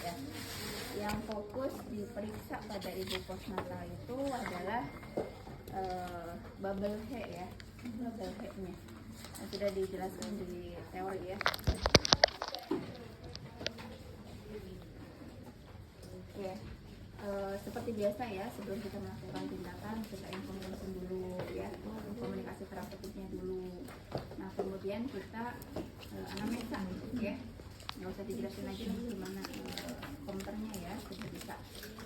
ya. Yang fokus diperiksa pada ibu postnatal itu adalah bubble hair ya, bubble hairnya. Sudah dijelaskan di teori ya. Oke, seperti biasa ya, sebelum kita melakukan tindakan kita informasi dulu ya, komunikasi terapeutiknya dulu. Nah kemudian kita anamnesa ya, nggak usah dijelasin lagi gimana komentarnya ya, sudah bisa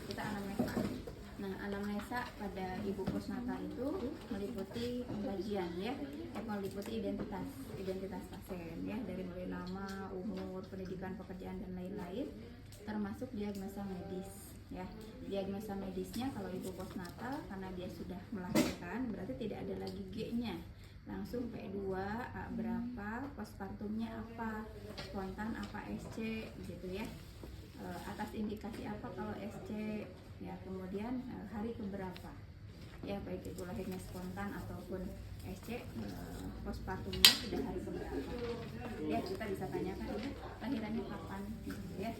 kita anamnesa. Nah anamnesa pada ibu postnatal itu meliputi pembagian ya, meliputi identitas pasien ya, dari mulai nama, umur, pendidikan, pekerjaan dan lain-lain, termasuk diagnosa medis ya. Diagnosa medisnya kalau ibu postnatal karena dia sudah melahirkan berarti tidak ada lagi G-nya, langsung P2, A berapa, postpartumnya apa, spontan apa, SC gitu ya. Atas indikasi apa kalau SC ya, kemudian hari keberapa ya, baik itu lahirnya spontan ataupun SC, postpartumnya sudah hari keberapa ya, kita bisa tanyakan ini lahirannya kapan gitu ya.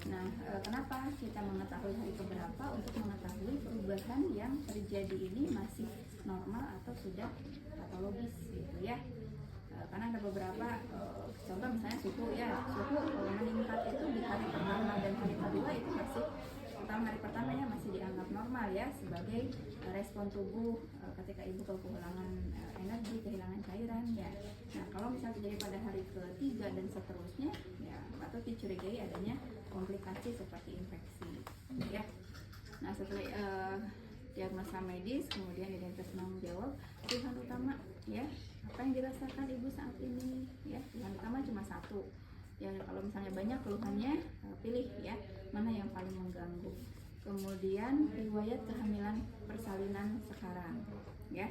Nah, kenapa kita mengetahui hari keberapa? Untuk mengetahui perubahan yang terjadi ini masih normal atau sudah patologis gitu ya. Karena ada beberapa contoh misalnya suhu ya, suhu meningkat itu di hari pertama dan hari kedua itu masih, hari pertamanya masih dianggap normal ya, sebagai respon tubuh ketika ibu kehilangan energi, kehilangan cairan ya. Nah kalau misalnya terjadi pada hari ketiga dan seterusnya ya, patut dicurigai adanya komplikasi seperti infeksi ya. Nah setelah diagnosa medis, kemudian identitas penanggung jawab, keluhan utama ya, apa yang dirasakan ibu saat ini ya. Keluhan utama cuma satu ya, kalau misalnya banyak keluhannya pilih ya mana yang paling mengganggu. Kemudian riwayat kehamilan persalinan sekarang ya.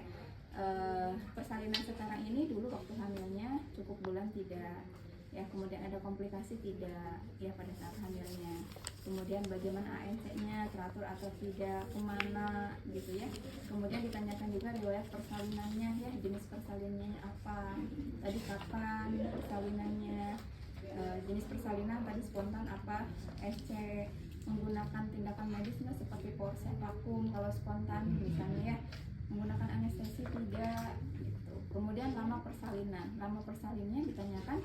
Persalinan sekarang ini dulu waktu hamilnya cukup bulan tidak ya, kemudian ada komplikasi tidak ya pada saat hamilnya, kemudian bagaimana ANC-nya teratur atau tidak, kemana gitu ya. Kemudian ditanyakan juga riwayat persalinannya ya, jenis persalinannya apa, tadi kapan persalinannya, jenis persalinan tadi spontan apa, SC, menggunakan tindakan medis nggak seperti forceps vakum kalau spontan misalnya ya, menggunakan anestesi tidak gitu. Kemudian lama persalinannya ditanyakan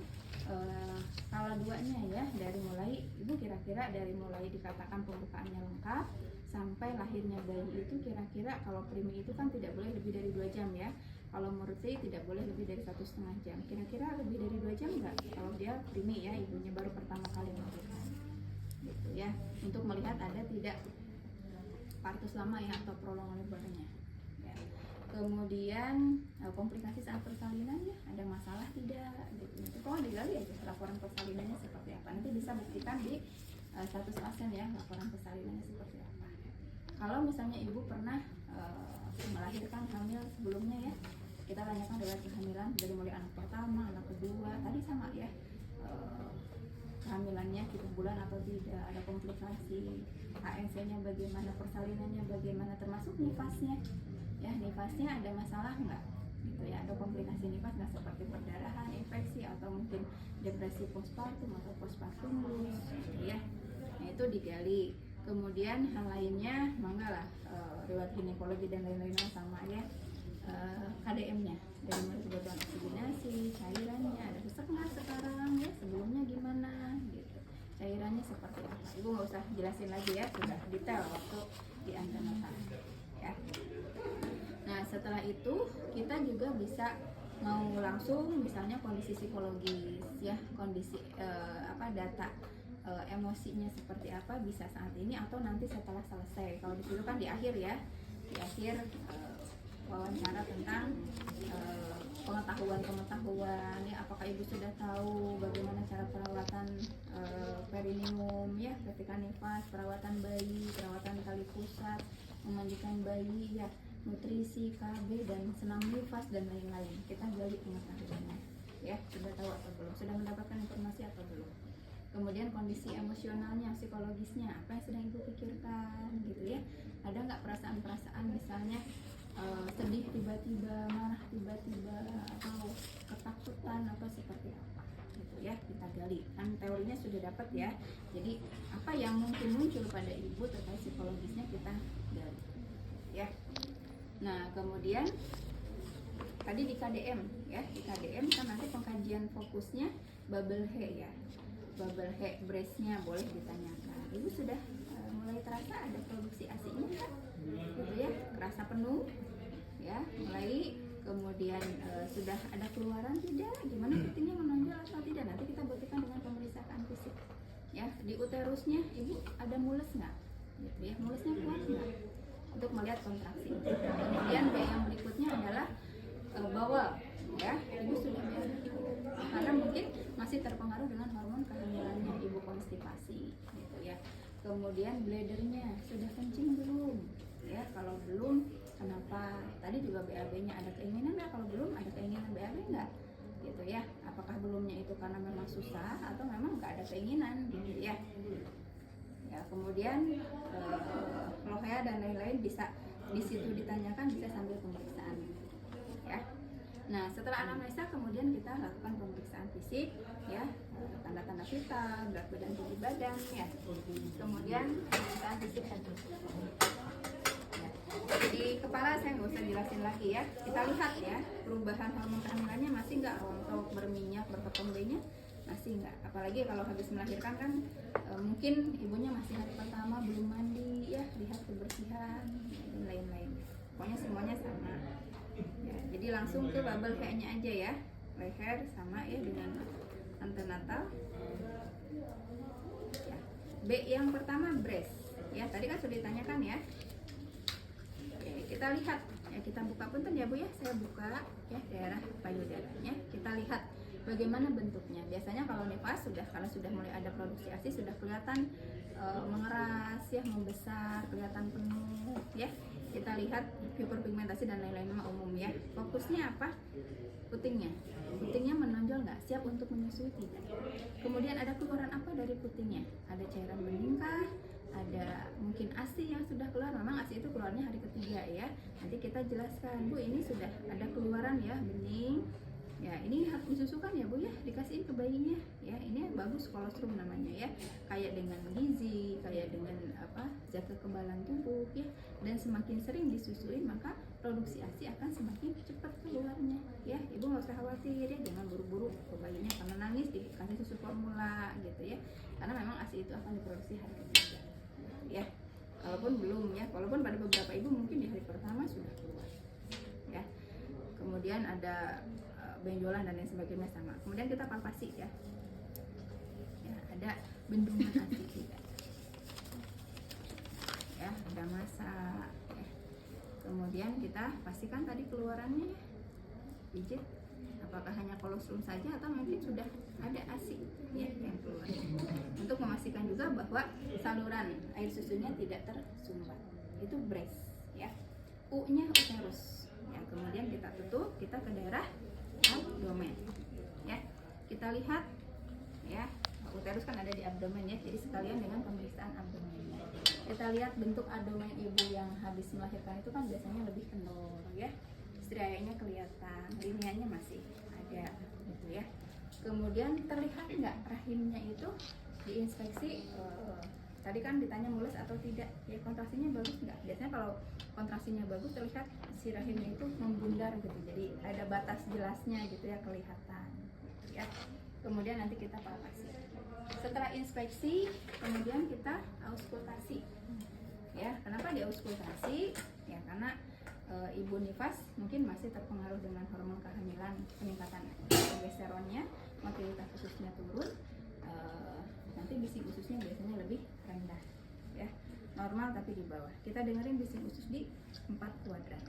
skala 2-nya ya, dari mulai ibu kira-kira dari mulai dikatakan pembukaannya lengkap sampai lahirnya bayi itu kira-kira, kalau primi itu kan tidak boleh lebih dari 2 jam ya, kalau murti tidak boleh lebih dari 1,5 jam, kira-kira lebih dari 2 jam enggak kalau dia primi ya, ibunya baru pertama kali melahirkan gitu ya, untuk melihat ada tidak partus lama ya atau prolong labornya ya. Kemudian komplikasi saat persalinan ya, ada masalah tidak gitu. Itu kalau digali aja laporan persalinannya seperti apa, nanti bisa buktikan di status pasien ya, laporan persalinannya seperti apa. Kalau misalnya ibu pernah melahirkan hamil sebelumnya ya, kita tanyakan riwayat kehamilan dari mulai anak pertama, anak kedua, tadi sama ya, kehamilannya cukup bulan atau tidak, ada komplikasi, ANC-nya bagaimana, persalinannya bagaimana, termasuk nifasnya ya, nifasnya ada masalah nggak gitu ya, ada komplikasi nifas nggak seperti perdarahan, infeksi, atau mungkin depresi postpartum atau postpartum blues gitu ya. Nah itu digali. Kemudian hal lainnya mangga lah, riwayat ginekologi dan lain-lainnya sama ya. KDM-nya dari mulai kebutuhan oksigenasi, cairannya ada sesak nggak sekarang ya, sebelumnya gimana gitu, cairannya seperti apa, ibu nggak usah jelasin lagi ya, sudah detail waktu di antemortem ya. Nah setelah itu kita juga bisa mau langsung misalnya kondisi psikologis ya, kondisi data emosinya seperti apa, bisa saat ini atau nanti setelah selesai. Kalau disitu kan di akhir ya, di akhir wawancara tentang pengetahuan ya, apakah ibu sudah tahu bagaimana cara perawatan perineum ya ketika nifas, perawatan bayi, perawatan tali pusat, memandikan bayi ya, nutrisi, KB dan senam nifas dan lain-lain. Kita gali pengetahuannya ya, sudah tahu atau belum, sudah mendapatkan informasi atau belum. Kemudian kondisi emosionalnya, psikologisnya, apa yang sedang ibu pikirkan gitu ya, ada nggak perasaan-perasaan misalnya sedih tiba-tiba, marah tiba-tiba, atau ketakutan atau seperti apa gitu ya kita gali. Kan teorinya sudah dapat ya. Jadi apa yang mungkin muncul pada ibu terkait psikologisnya kita gali. Ya. Nah, kemudian tadi di KDM ya, di KDM kan nanti pengkajian fokusnya bubble hair ya. Bubble hair breastnya boleh ditanyakan. Ibu sudah mulai terasa ada produksi ASI-nya kan? Gitu ya, kerasa penuh ya, mulai kemudian sudah ada keluaran tidak? Gimana putingnya menonjol atau tidak? Nanti kita buktikan dengan pemeriksaan fisik. Ya, di uterusnya ibu ada mules nggak? Gitu ya, mulesnya kuat nggak? Untuk melihat kontraksi. Kemudian yang berikutnya adalah bawal ya, ibu sudah BAB karena mungkin masih terpengaruh dengan hormon kehamilannya, ibu konstipasi gitu ya. Kemudian bladdernya sudah kencing belum ya, kalau belum kenapa? Tadi juga BAB-nya ada keinginan nggak? Kalau belum ada keinginan BAB nggak? Gitu ya, apakah belumnya itu karena memang susah atau memang nggak ada keinginan gitu ya. Ya, kemudian lohea dan lain-lain bisa di situ ditanyakan, bisa sambil pemeriksaan ya. Nah, setelah anamnesa kemudian kita lakukan pemeriksaan fisik ya, tanda-tanda vital, berat badan, tinggi badan ya. Kemudian pemeriksaan fisik ya. Di kepala saya nggak usah jelasin lagi ya. Kita lihat ya, perubahan hormon kehamilannya masih nggak rontok, berminyak, berketombe-nya masih nggak. Apalagi kalau habis melahirkan kan mungkin ibunya masih hari pertama belum mandi ya, lihat kebersihan dan lain-lain. Pokoknya semuanya sama. Ya, jadi langsung ke bubble hair-nya aja ya, leher sama ya dengan antenatal. Ya. B yang pertama breast. Ya, tadi kan sudah ditanyakan ya. Oke, kita lihat ya, kita buka punten ya Bu ya, saya buka ya daerah payudaranya. Kita lihat bagaimana bentuknya. Biasanya kalau nifas kalau sudah mulai ada produksi ASI sudah kelihatan mengeras ya, membesar, kelihatan penuh ya. Kita lihat hiperpigmentasi dan lain-lain umum ya. Fokusnya apa? Putingnya. Putingnya menonjol nggak? Siap untuk menyusui tidak? Kemudian ada keluaran apa dari putingnya? Ada cairan bening kah? Ada mungkin ASI yang sudah keluar. Memang ASI itu keluarnya hari ketiga ya. Nanti kita jelaskan, Bu, ini sudah ada keluaran ya, bening. Ya, ini harus disusukan ya Bu ya, dikasihin ke bayinya ya. Ini bagus kolostrum namanya ya, kayak dengan gizi, kayak dengan zat kekebalan tubuh ya. Dan semakin sering disusuin maka produksi ASI akan semakin cepat keluarnya ya. Ibu nggak usah khawatir ya, jangan buru-buru ke bayinya karena nangis dikasih susu formula gitu ya, karena memang ASI itu akan diproduksi hari ketiga ya. Kalaupun belum ya, walaupun pada beberapa ibu mungkin di hari pertama sudah keluar ya. Kemudian ada benjolan dan lain sebagainya sama. Kemudian kita palpasi ya. Ya, ada bendungan ASI tidak. Ya, ada massa ya. Kemudian kita pastikan tadi keluarannya ya. Pijit apakah hanya kolostrum saja atau mungkin sudah ada ASI ya yang keluar. Untuk memastikan juga bahwa saluran air susunya tidak tersumbat. Itu breast ya. U-nya uterus. Ya, kemudian kita tutup, kita ke daerah abdomen ya. Kita lihat ya, uterus kan ada di abdomen ya, jadi sekalian dengan pemeriksaan abdomen. Kita lihat bentuk abdomen ibu yang habis melahirkan itu kan biasanya lebih kendor ya, strianya kelihatan, linianya masih ada gitu ya. Kemudian terlihat nggak rahimnya itu diinspeksi, tadi kan ditanya mulus atau tidak ya, kontraksinya bagus nggak? Biasanya kalau kontraksinya bagus terlihat si rahimnya itu membundar gitu, jadi ada batas jelasnya gitu ya, kelihatan ya. Kemudian nanti kita palpasi. Setelah inspeksi kemudian kita auskultasi ya. Kenapa diauskultasi ya? Karena ibu nifas mungkin masih terpengaruh dengan hormon kehamilan, peningkatan progesteronnya, motilitas ususnya turun, nanti bising ususnya biasanya lebih rendah ya, normal tapi di bawah. Kita dengerin bising usus di 4 kuadran.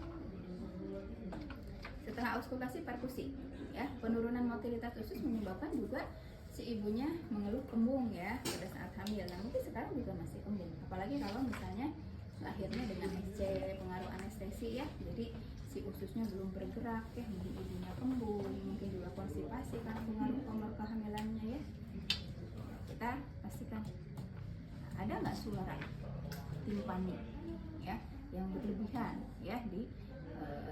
Setelah auskultasi perkusi ya, penurunan motilitas usus menyebabkan juga si ibunya mengeluh kembung ya pada saat hamil. Nah, mungkin sekarang juga masih kembung, apalagi kalau misalnya lahirnya dengan SC, pengaruh anestesi ya, jadi si ususnya belum bergerak ya, mungkin ibunya kembung, mungkin juga konstipasi karena pengaruh hormon kehamilannya ya. Kita pastikan ada nggak suara timpani ya yang berlebihan ya di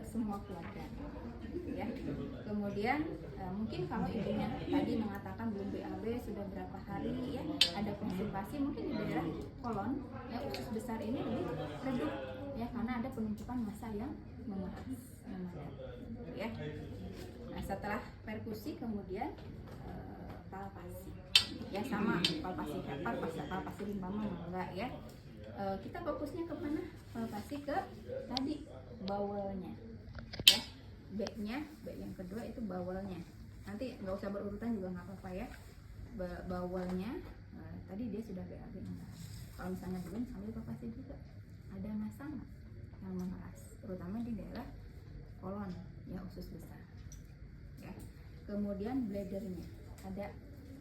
semua keluarga ya. Kemudian mungkin kalau ibunya tadi mengatakan belum BAB sudah berapa hari ya, ada konstipasi mungkin di daerah kolon ya, usus besar ini lebih redup ya, karena ada penumpukan massa yang memadai ya. Nah, setelah perkusi kemudian palpasi ya, sama palpasi hepar, palpasi limpama enggak ya. Kita fokusnya ke mana? Palpasi ke tadi bawelnya ya. B yang kedua itu bawelnya. Nanti nggak usah berurutan juga nggak apa-apa ya. Bawelnya tadi dia sudah BAB enggak? Kalau misalnya belum, sambil palpasi juga. Ada massa nggak yang mengeras, terutama di daerah kolon ya, usus besar ya. Kemudian bladdernya, ada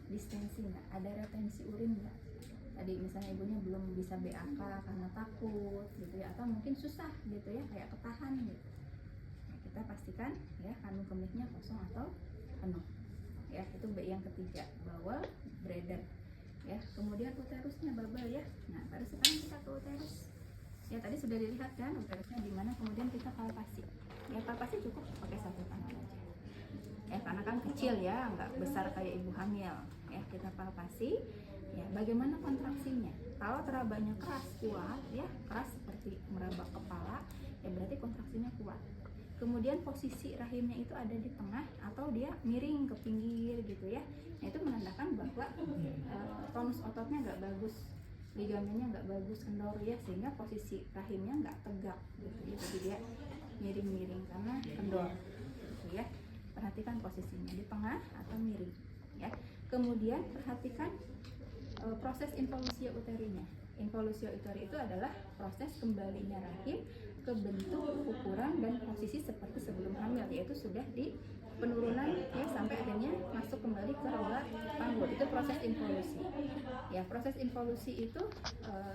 distensi nggak, ada retensi urin nggak. Tadi misalnya ibunya belum bisa BAK karena takut gitu ya, atau mungkin susah gitu ya, kayak ketahan gitu. Nah, kita pastikan ya kandung kemihnya kosong atau penuh ya. Itu B yang ketiga, bawel, bladder ya. Kemudian uterusnya bubble ya. Nah, baru sekarang kita ke uterus ya. Tadi sudah dilihat kan uterusnya di mana, kemudian kita palpasi ya. Palpasi cukup pakai satu tangan aja ya, karena kan kecil ya, nggak besar kayak ibu hamil ya. Kita palpasi ya, bagaimana kontraksinya. Kalau terabanya keras kuat ya, keras seperti meraba kepala ya, berarti kontraksinya kuat. Kemudian posisi rahimnya itu ada di tengah atau dia miring ke pinggir gitu ya. Nah, itu menandakan bahwa tonus ototnya nggak bagus, ligamennya nggak bagus, kendor ya, sehingga posisi rahimnya nggak tegak gitu ya. Jadi dia miring-miring karena kendor gitu ya. Perhatikan posisinya di tengah atau miring ya. Kemudian perhatikan proses involusio uterinya. Involusio uteri itu adalah proses kembalinya rahim ke bentuk, ukuran, dan posisi seperti sebelum hamil, yaitu sudah di penurunan ya, sampai akhirnya masuk kembali ke rongga panggul. Itu proses involusi ya. Proses involusi itu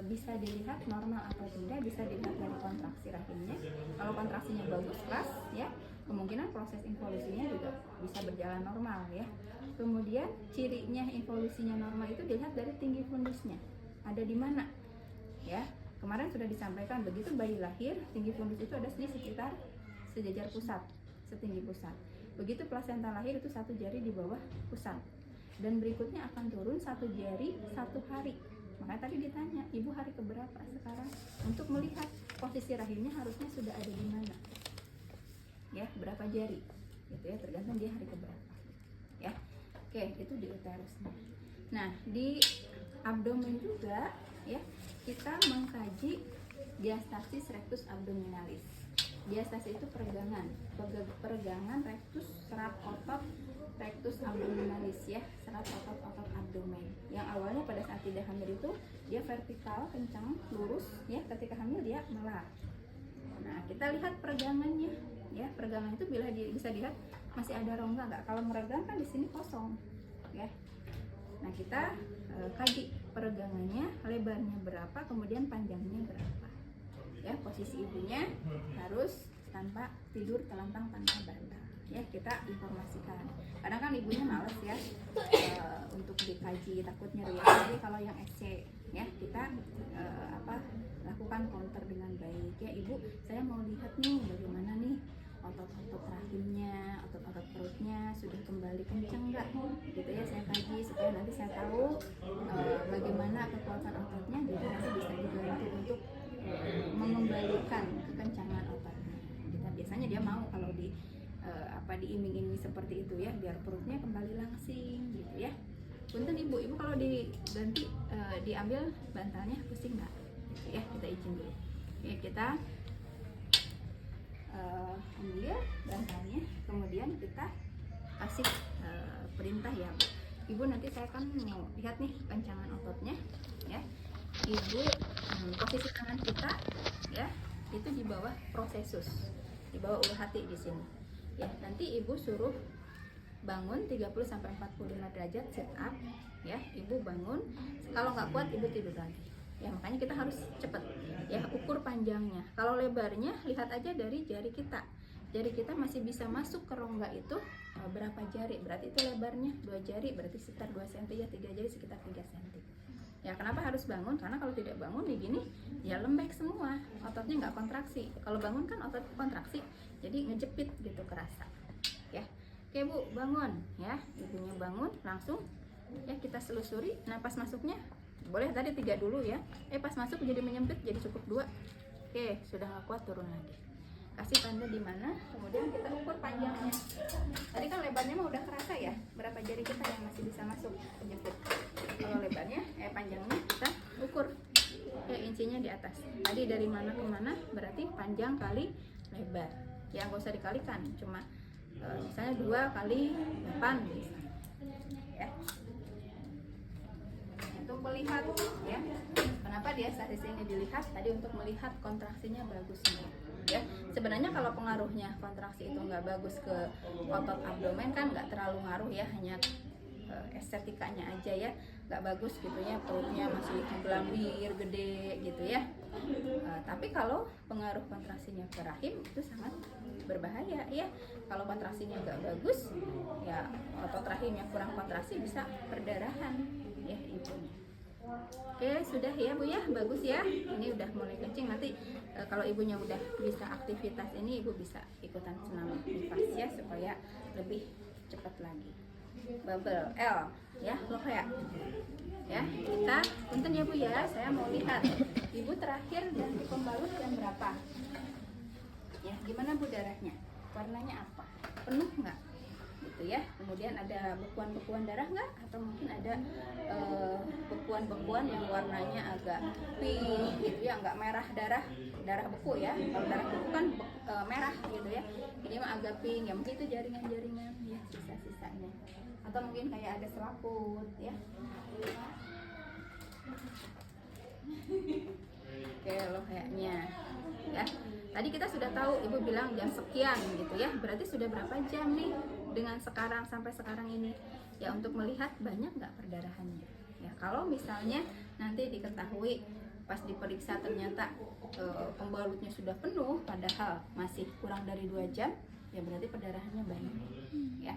bisa dilihat normal atau tidak, bisa dilihat dari kontraksi rahimnya. Kalau kontraksinya bagus, keras ya, kemungkinan proses involusinya juga bisa berjalan normal ya. Kemudian cirinya involusinya normal itu dilihat dari tinggi fundusnya ada di mana ya. Kemarin sudah disampaikan, begitu bayi lahir tinggi fundus itu ada di sekitar sejajar pusat, setinggi pusat. Begitu plasenta lahir itu satu jari di bawah pusat, dan berikutnya akan turun satu jari satu hari. Makanya tadi ditanya, ibu hari keberapa sekarang, untuk melihat posisi rahimnya harusnya sudah ada di mana ya, berapa jari gitu ya, tergantung dia hari keberapa ya. Oke, itu di uterusnya. Nah, di abdomen juga ya, kita mengkaji diastasis rectus abdominalis. Diastasis itu peregangan rectus, serat otot rectus abdominalis ya, serat otot abdomen. Yang awalnya pada saat tidak hamil itu dia vertikal, kencang, lurus ya, ketika hamil dia melar. Nah, kita lihat peregangannya ya. Peregangan itu bisa dilihat masih ada rongga nggak. Kalau meregang kan di sini kosong ya. Nah, kita kaji peregangannya, lebarnya berapa, kemudian panjangnya berapa ya. Posisi ibunya harus tanpa tidur telentang tanpa bantal ya, kita informasikan. Kadang kan ibunya males ya untuk dikaji, takut nyeri. Jadi kalau yang SC ya, kita lakukan counter dengan baik ya. Ibu, saya mau lihat nih bagaimana nih otot-otot rahimnya, otot-otot perutnya sudah kembali kencang nggak gitu ya. Saya kaji supaya nanti saya tahu bagaimana kekuatan ototnya, jadi nanti bisa dibantu untuk mengembalikan kekencangan ototnya. Kita biasanya dia mau kalau diiming-imingi seperti itu ya, biar perutnya kembali langsing gitu ya. Punten ibu kalau diganti diambil bantalnya pusing nggak gitu ya. Kita izin dulu ya, kita ambil bantalnya, kemudian kita kasih perintah ya, Bu. Ibu, nanti saya kan mau lihat nih kencangan ototnya ya. Ibu posisi tangan kita ya itu di bawah prosesus, di bawah ulu hati di sini ya. Nanti ibu suruh bangun 30-45 derajat sit up ya. Ibu bangun, kalau nggak kuat ibu tidur lagi ya. Makanya kita harus cepat ya. Ukur panjangnya, kalau lebarnya lihat aja dari jari kita. Jari kita masih bisa masuk ke rongga itu berapa jari, berarti itu lebarnya 2 jari, berarti sekitar 2 cm ya. 3 jari sekitar 3 cm Ya kenapa harus bangun? Karena kalau tidak bangun nih gini, ya lembek semua, ototnya nggak kontraksi. Kalau bangun kan otot kontraksi, jadi ngejepit gitu kerasa. Ya, oke Bu, bangun ya. Ibunya bangun, langsung ya kita selusuri napas masuknya. Boleh tadi 3 dulu ya. Pas masuk jadi menyempit, jadi cukup 2. Oke, sudah nggak kuat turun lagi. Kasih tanda di mana, kemudian kita ukur panjangnya. Tadi kan lebarnya mah udah kerasa ya, berapa jari kita yang masih bisa masuk jepit. Kalau lebarnya, panjangnya kita ukur incinya di atas. Tadi dari mana ke mana berarti panjang kali lebar. Ya nggak usah dikalikan, cuma misalnya 2 kali 8 misalnya. Ya. Untuk melihat ya, kenapa dia statis ini dilihat? Tadi untuk melihat kontraksinya bagusnya. Ya, sebenarnya kalau pengaruhnya kontraksi itu nggak bagus ke otot abdomen kan nggak terlalu ngaruh ya, hanya estetikanya aja ya, nggak bagus gitu ya, perutnya masih gelambir gede gitu ya. Tapi kalau pengaruh kontraksinya ke rahim itu sangat berbahaya ya. Kalau kontraksinya nggak bagus ya, otot rahimnya kurang kontraksi bisa perdarahan ya ibunya. Oke, sudah ya Bu ya, bagus ya. Ini udah mulai kencing. Nanti kalau ibunya udah bisa aktivitas ini, ibu bisa ikutan senam nifas ya, supaya lebih cepat lagi. Bubble L ya, Lohea. Ya, kita punten ya Bu ya, saya mau lihat ibu terakhir ganti pembalut jam berapa. Ya, gimana Bu darahnya? Warnanya apa? Penuh nggak? Gitu ya. Kemudian ada bekuan-bekuan darah nggak, atau mungkin ada bekuan-bekuan yang warnanya agak pink gitu ya, nggak merah darah beku ya. Kalau darah beku kan merah gitu ya, ini mah agak pink ya, mungkin itu jaringan-jaringan ya, sisa-sisanya, atau mungkin kayak ada selaput ya. Oke, loh kayaknya ya. Tadi kita sudah tahu, ibu bilang jam sekian gitu ya, berarti sudah berapa jam nih dengan sekarang sampai sekarang ini ya, untuk melihat banyak nggak perdarahannya ya. Kalau misalnya nanti diketahui pas diperiksa ternyata pembalutnya sudah penuh padahal masih kurang dari 2 jam ya, berarti perdarahannya banyak ya.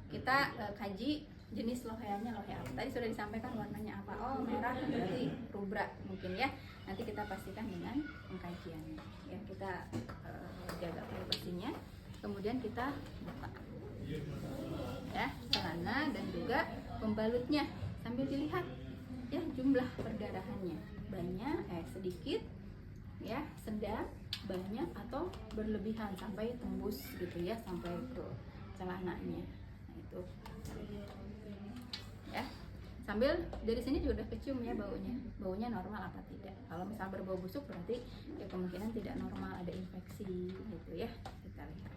Kita kaji jenis loheanya, lohea apa tadi sudah disampaikan, warnanya apa. Oh merah, berarti rubra mungkin ya. Nanti kita pastikan dengan pengkajiannya ya, kita jaga privasinya, kemudian kita buka ya celana dan juga pembalutnya sambil dilihat ya jumlah perdarahannya, banyak sedikit ya, sedang, banyak, atau berlebihan sampai tembus gitu ya, sampai ke celananya. Nah itu ya, sambil dari sini juga udah kecium ya baunya normal apa tidak. Kalau misal berbau busuk berarti ya kemungkinan tidak normal, ada infeksi gitu ya, kita lihat.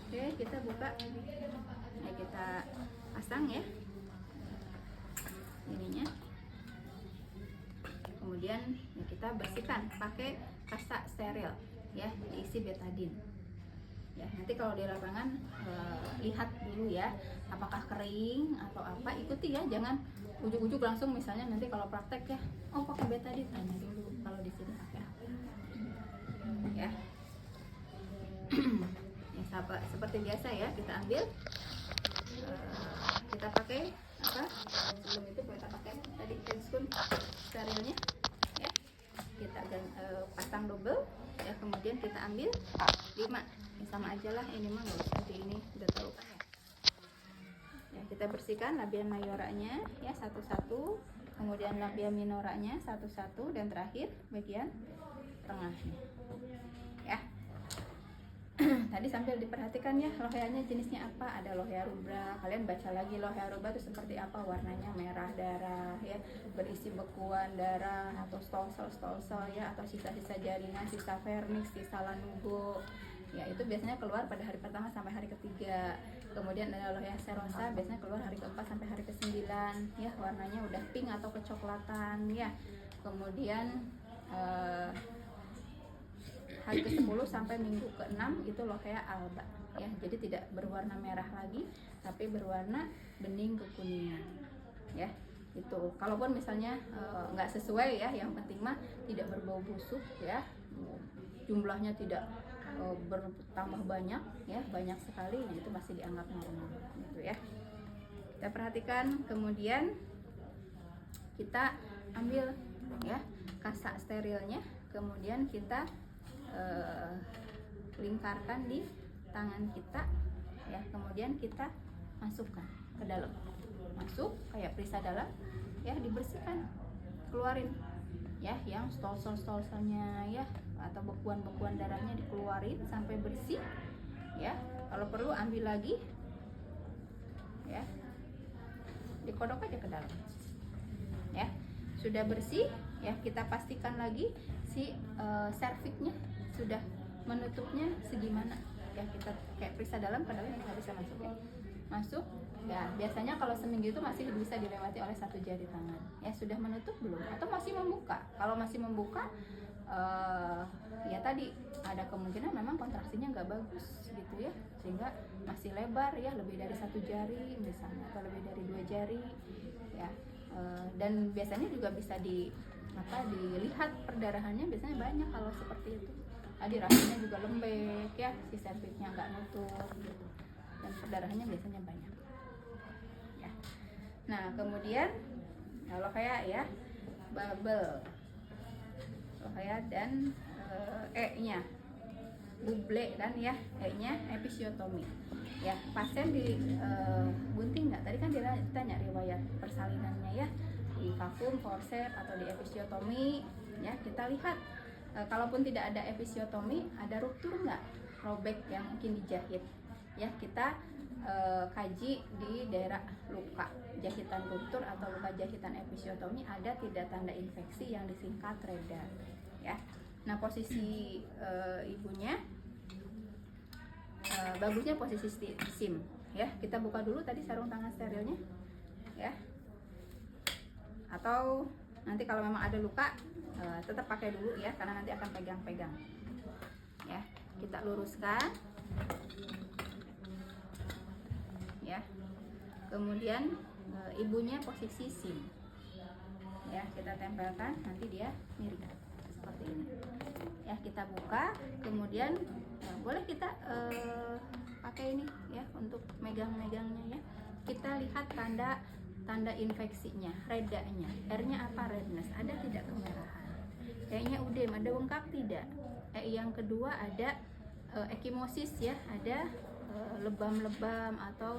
Oke, kita buka, nah, kita pasang ya ininya, kemudian ya kita bersihkan pakai pasta steril ya, diisi betadine ya. Nanti kalau di lapangan lihat dulu ya apakah kering atau apa, ikuti ya, jangan ujuk-ujuk langsung. Misalnya nanti kalau praktek ya, oh pakai betadine, tanya dulu kalau di sini pakai apa ya. Ya seperti biasa ya, kita ambil kita pakai apa, sebelum itu kita pakai tadi handscoon sterilnya ya, kita pasang double ya, kemudian kita ambil 5 ya, sama aja lah, ini mah nggak seperti ini, udah tahu kan ya. Ya, kita bersihkan labia mayoranya ya satu-satu, kemudian labia minoranya satu-satu, dan terakhir bagian tengahnya ya. Tadi sambil diperhatikan ya loheanya jenisnya apa. Ada lohea rubra, kalian baca lagi lohea rubra itu seperti apa, warnanya merah darah ya, berisi bekuan darah atau stolsel ya, atau sisa-sisa jaringan, sisa vernix, sisa lanugo ya, itu biasanya keluar pada hari pertama sampai hari ketiga. Kemudian ada lohea serosa, biasanya keluar hari keempat sampai hari ke-9 ya, warnanya udah pink atau kecoklatan ya. Kemudian hari ke-10 sampai minggu ke-6 itu lohea alba ya, jadi tidak berwarna merah lagi tapi berwarna bening kekuningan ya. Itu kalaupun misalnya nggak sesuai ya, yang penting mah tidak berbau busuk ya, jumlahnya tidak bertambah banyak ya, banyak sekali, nah itu masih dianggap normal gitu ya. Kita perhatikan, kemudian kita ambil ya kasak sterilnya, kemudian kita lingkarkan di tangan kita ya, kemudian kita masukkan ke dalam, masuk kayak perisa dalam ya, dibersihkan, keluarin ya yang stol-stolnya ya, atau bekuan-bekuan darahnya dikeluarin sampai bersih ya. Kalau perlu ambil lagi ya, dikodok aja ke dalam ya. Sudah bersih ya, kita pastikan lagi si serviknya sudah menutupnya segimana ya, kita kayak periksa dalam, padahal nggak bisa masuk ya, masuk ya. Biasanya kalau seminggu itu masih bisa dilewati oleh 1 jari tangan ya. Sudah menutup belum atau masih membuka? Kalau masih membuka ya tadi ada kemungkinan memang kontraksinya nggak bagus gitu ya, sehingga masih lebar ya, lebih dari 1 jari misalnya, atau lebih dari 2 jari ya. Dan biasanya juga bisa dilihat perdarahannya, biasanya banyak kalau seperti itu. Tadi rasanya juga lembek ya, si serviknya nggak nutup gitu, dan perdarahannya biasanya banyak ya. Nah kemudian kalau kayak ya bubble, kalau kayak dan E-nya buble kan ya, E-nya episiotomi ya. Pasien di gunting nggak? Tadi kan ditanya riwayat persalinannya ya, di vakum, forceps atau di episiotomi ya. Kita lihat kalaupun tidak ada episiotomi, ada ruptur nggak, robek yang mungkin dijahit ya. Kita kaji di daerah luka jahitan ruptur atau luka jahitan episiotomi, ada tidak tanda infeksi yang disingkat reda ya. Nah posisi ibunya bagusnya posisi SIM ya. Kita buka dulu tadi sarung tangan sterilnya ya, atau nanti kalau memang ada luka tetap pakai dulu ya, karena nanti akan pegang-pegang ya. Kita luruskan ya, kemudian ibunya posisi SIM ya, kita tempelkan, nanti dia miring seperti ini ya. Kita buka, kemudian boleh kita pakai ini ya untuk megang-megangnya ya. Kita lihat tanda infeksinya, redanya, R-nya apa, redness, ada tidak kemerahan, E-nya udem, ada bengkak tidak, yang kedua ada ekimosis ya, ada lebam-lebam atau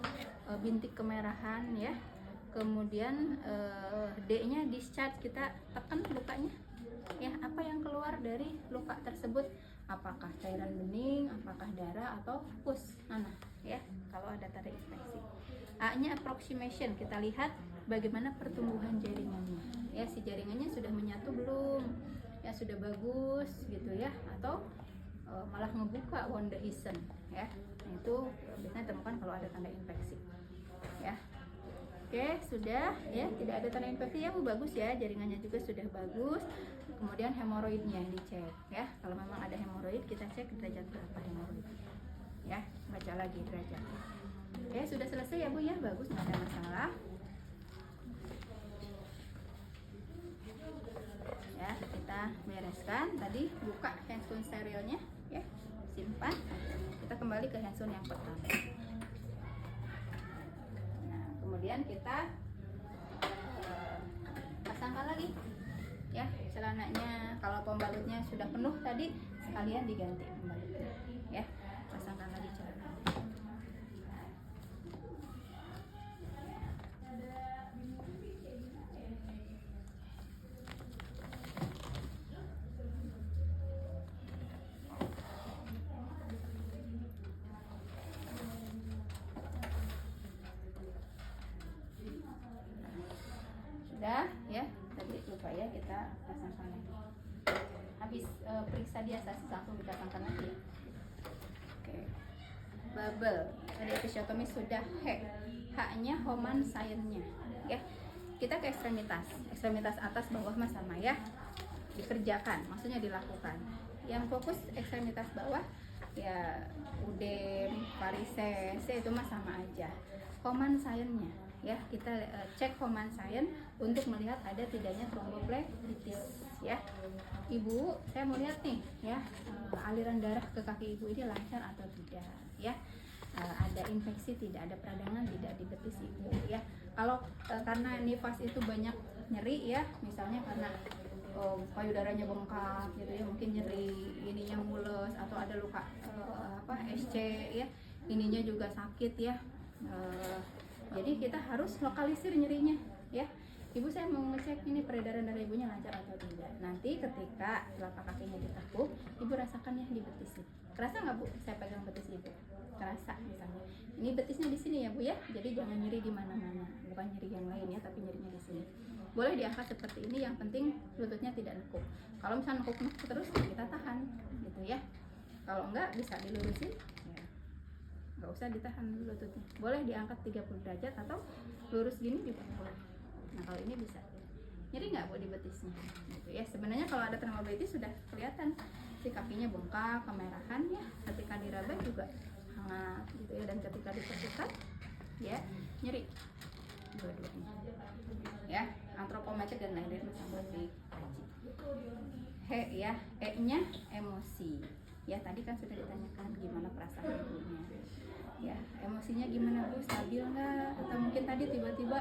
bintik kemerahan ya. Kemudian D-nya discharge, kita tekan lukanya ya, apa yang keluar dari luka tersebut, apakah cairan bening, apakah darah atau pus nanah ya, kalau ada tanda infeksi. A-nya approximation, kita lihat bagaimana pertumbuhan jaringannya ya, si jaringannya sudah menyatu belum ya, sudah bagus gitu ya, atau malah ngebuka Wunderhausen ya. Nah, itu biasanya temukan kalau ada tanda infeksi ya. Oke, sudah ya, tidak ada tanda infeksi yang bagus ya, jaringannya juga sudah bagus. Kemudian hemoroidnya dicek ya, kalau memang ada hemoroid kita cek derajat berapa hemoroid ya, baca lagi derajat. Oke, sudah selesai ya Bu ya, bagus, nggak ada masalah ya. Kita bereskan tadi, buka handphone sterilnya ya, simpan. Kita kembali ke handphone yang pertama. Nah kemudian kita pasangkan lagi ya celananya. Kalau pembalutnya sudah penuh tadi, sekalian diganti pembalutnya ya, pasangkan lagi celana. Sudah ya, tadi lupa ya, kita pasangkan lagi. Habis periksa dia langsung dipasangkan lagi. Oke. Bubble, tadi episiotomi sudah. H-nya Homan Science-nya ya. Kita ke ekstremitas atas bawah mah sama ya, dikerjakan, maksudnya dilakukan. Yang fokus ekstremitas bawah ya, udem, varises ya, itu mah sama aja. Homan Science-nya ya, kita cek Homan Science untuk melihat ada tidaknya tromboplegitis ya. Ibu, saya mau lihat nih ya, aliran darah ke kaki ibu ini lancar atau tidak ya. Ada infeksi tidak, ada peradangan tidak di betis ibu ya. Kalau karena nifas itu banyak nyeri ya, misalnya karena payudaranya bengkak gitu ya, mungkin nyeri ininya mules atau ada luka SC ya, ininya juga sakit ya. Jadi kita harus lokalisir nyerinya ya. Ibu, saya mau ngecek ini peredaran darah ibunya lancar atau tidak. Nanti ketika telapak kakinya ditekuk, ibu rasakan ya di betis. Kerasa nggak bu? Saya pegang betis ibu. Kerasa misalnya. Ini betisnya di sini ya bu ya. Jadi jangan nyeri di mana-mana. Bukan nyeri yang lain ya, tapi nyerinya di sini. Boleh diangkat seperti ini. Yang penting lututnya tidak nekuk. Kalau misalnya nekuk terus, kita tahan gitu ya. Kalau enggak bisa dilurusin. Ya. Nggak usah ditahan lututnya. Boleh diangkat 30 derajat atau lurus gini juga boleh. Nah kalau ini bisa. Nyeri nggak bu di betisnya? Gitu ya. Sebenarnya kalau ada trauma betis sudah kelihatan si kakinya bengkak, kemerahan ya. Ketika diraba juga hangat gitu ya. Dan ketika dipersihkan ya nyeri dua-duanya. Ya, antropometrik dan lain-lain sama dikaji. He ya, E-nya emosi. Ya tadi kan sudah ditanyakan gimana perasaan ibunya. Ya emosinya gimana bu? Stabil nggak? Atau mungkin tadi tiba-tiba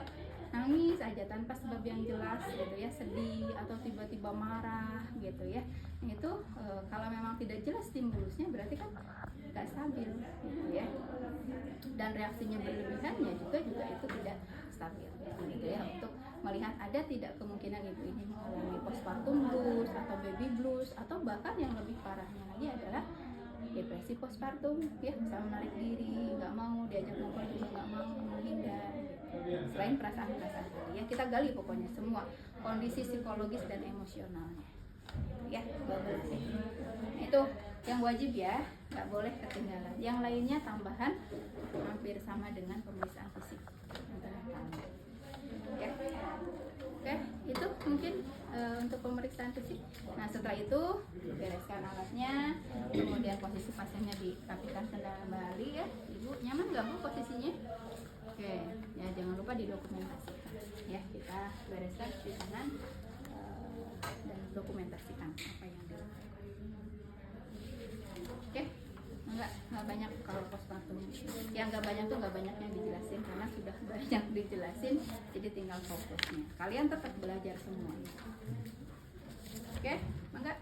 nangis aja tanpa sebab yang jelas gitu ya, sedih atau tiba-tiba marah gitu ya. Itu kalau memang tidak jelas stimulusnya berarti kan nggak stabil gitu ya. Dan reaksinya berlebihan ya juga itu tidak stabil gitu ya. Untuk melihat ada tidak kemungkinan ibu ini mengalami postpartum blues atau baby blues, atau bahkan yang lebih parahnya lagi adalah depresi postpartum ya, misalnya menarik diri, nggak mau diajak nongkrong juga nggak mau, menghindar gitu. Selain perasaan-perasaan tadi ya, kita gali pokoknya semua kondisi psikologis dan emosionalnya ya, bagus. Itu yang wajib ya, nggak boleh ketinggalan. Yang lainnya tambahan hampir sama dengan pemeriksaan fisik. Oke, itu mungkin untuk pemeriksaan fisik. Nah setelah itu bereskan alatnya, kemudian posisi pasiennya dirapikan kembali ya. Ibu nyaman nggak bu posisinya? Oke, ya jangan lupa didokumentasikan ya. Kita bereskan di tangan dan dokumentasikan apa yang dilakukan. Oke. Nggak banyak kalau postpartum yang nggak banyak tuh nggak banyak yang dijelasin karena sudah banyak dijelasin, jadi tinggal fokusnya kalian tetap belajar semua. Oke, mangga.